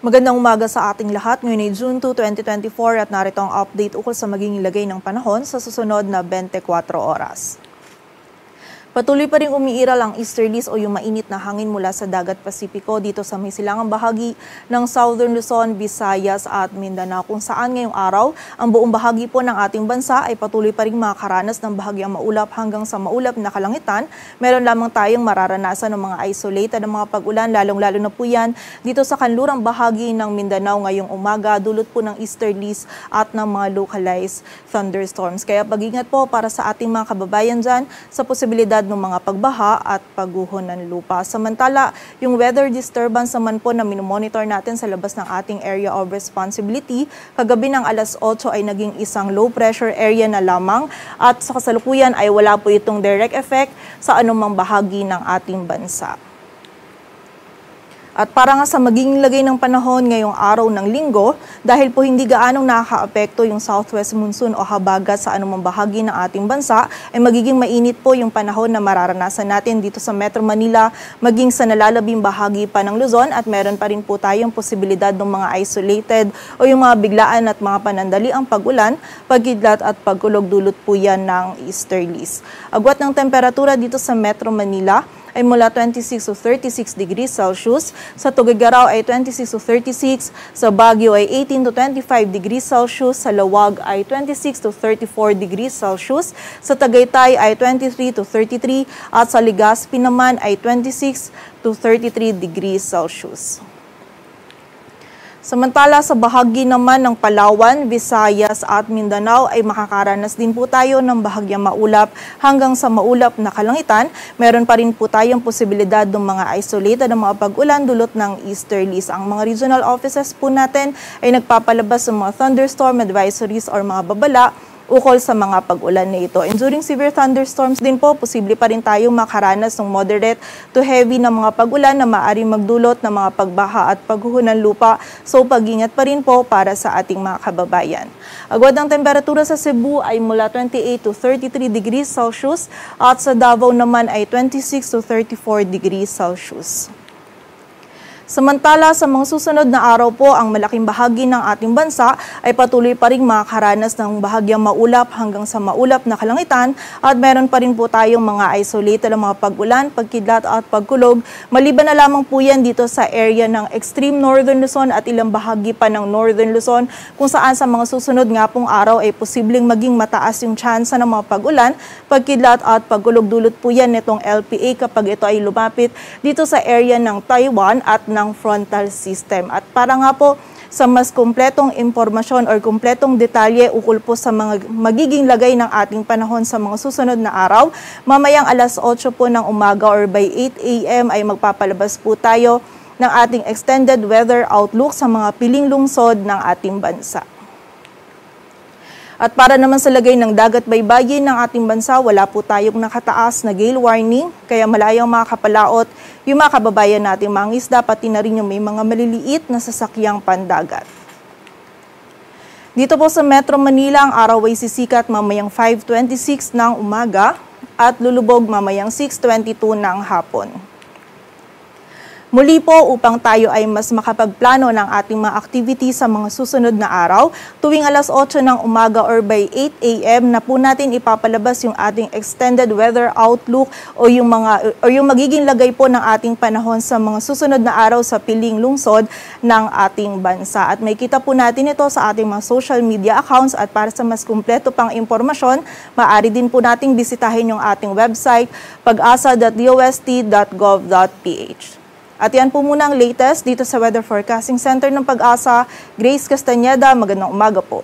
Magandang umaga sa ating lahat. Ngayon ay June 2, 2024 at narito ang update ukol sa magiging lagay ng panahon sa susunod na 24 oras. Patuloy pa rin umiiral ang easterlies o yung mainit na hangin mula sa dagat Pasipiko dito sa may silangang bahagi ng Southern Luzon, Visayas at Mindanao, kung saan ngayong araw ang buong bahagi po ng ating bansa ay patuloy pa rin makakaranas ng bahagyang maulap hanggang sa maulap na kalangitan. Meron lamang tayong mararanasan ng mga isolated na mga pag-ulan, lalong-lalo na po yan dito sa kanlurang bahagi ng Mindanao ngayong umaga, dulot po ng easterlies at ng mga localized thunderstorms. Kaya pag-ingat po para sa ating mga kababayan dyan sa posibilidad ng mga pagbaha at pagguho ng lupa. Samantala, yung weather disturbance naman po na minomonitor natin sa labas ng ating area of responsibility, kagabi ng alas 8 ay naging isang low pressure area na lamang at sa kasalukuyan ay wala po itong direct effect sa anumang bahagi ng ating bansa. At para nga sa magiging lagay ng panahon ngayong araw ng linggo, dahil po hindi gaanong nakakaapekto yung southwest monsoon o habagat sa anumang bahagi ng ating bansa, ay magiging mainit po yung panahon na mararanasan natin dito sa Metro Manila, maging sa nalalabing bahagi pa ng Luzon, at meron pa rin po tayong posibilidad ng mga isolated o yung mga biglaan at mga panandaliang pag-ulan, pagkidlat at pagkulog, dulot po yan ng easterlies. Agwat ng temperatura dito sa Metro Manila ay mula 26 to 36 degrees Celsius, sa Tuguegarao ay 26 to 36, sa Baguio ay 18 to 25 degrees Celsius, sa Lawag ay 26 to 34 degrees Celsius, sa Tagaytay ay 23 to 33, at sa Legazpi naman ay 26 to 33 degrees Celsius. Samantala sa bahagi naman ng Palawan, Visayas at Mindanao ay makakaranas din po tayo ng bahagyang maulap hanggang sa maulap na kalangitan. Meron pa rin po tayong posibilidad ng mga isolated na mga pag-ulan dulot ng easterlies. Ang mga regional offices po natin ay nagpapalabas ng mga thunderstorm advisories or mga babala ukol sa mga pag-ulan na ito. And during severe thunderstorms din po, posible pa rin tayong makaranas ng moderate to heavy na mga pag-ulan na maaaring magdulot ng mga pagbaha at pagguho ng lupa. So pag-ingat pa rin po para sa ating mga kababayan. Agwat ng temperatura sa Cebu ay mula 28 to 33 degrees Celsius at sa Davao naman ay 26 to 34 degrees Celsius. Samantala, sa mga susunod na araw po, ang malaking bahagi ng ating bansa ay patuloy pa rin makakaranas ng bahagyang maulap hanggang sa maulap na kalangitan, at meron pa rin po tayong mga isolated na mga pag-ulan, pagkidlat at pagkulog. Maliban na lamang po yan dito sa area ng extreme northern Luzon at ilang bahagi pa ng northern Luzon, kung saan sa mga susunod nga pong araw ay posibleng maging mataas yung tsansa ng mga pag-ulan, pagkidlat at pagkulog. Dulot po yan nitong LPA kapag ito ay lumapit dito sa area ng Taiwan at ng frontal system. At para nga po sa mas kumpletong impormasyon or kumpletong detalye ukol po sa mga magiging lagay ng ating panahon sa mga susunod na araw, mamayang alas 8 po ng umaga or by 8 a.m. ay magpapalabas po tayo ng ating extended weather outlook sa mga piling lungsod ng ating bansa. At para naman sa lagay ng dagat baybayin ng ating bansa, wala po tayong nakataas na gale warning, kaya malayang makakapalaot yung mga kababayan nating mga isda, pati na rin yung may mga maliliit na sasakyang pandagat. Dito po sa Metro Manila, ang araw ay sisikat mamayang 5:26 ng umaga at lulubog mamayang 6:22 ng hapon. Muli po, upang tayo ay mas makapagplano ng ating mga activities sa mga susunod na araw, tuwing alas 8 ng umaga or by 8 a.m. na po natin ipapalabas yung ating extended weather outlook o yung magiging lagay po ng ating panahon sa mga susunod na araw sa piling lungsod ng ating bansa. At may kita po natin ito sa ating mga social media accounts, at para sa mas kumpleto pang impormasyon, maaari din po nating bisitahin yung ating website pag-asa.dost.gov.ph. At yan po muna ang latest dito sa Weather Forecasting Center ng Pag-asa. Grace Castañeda, magandang umaga po.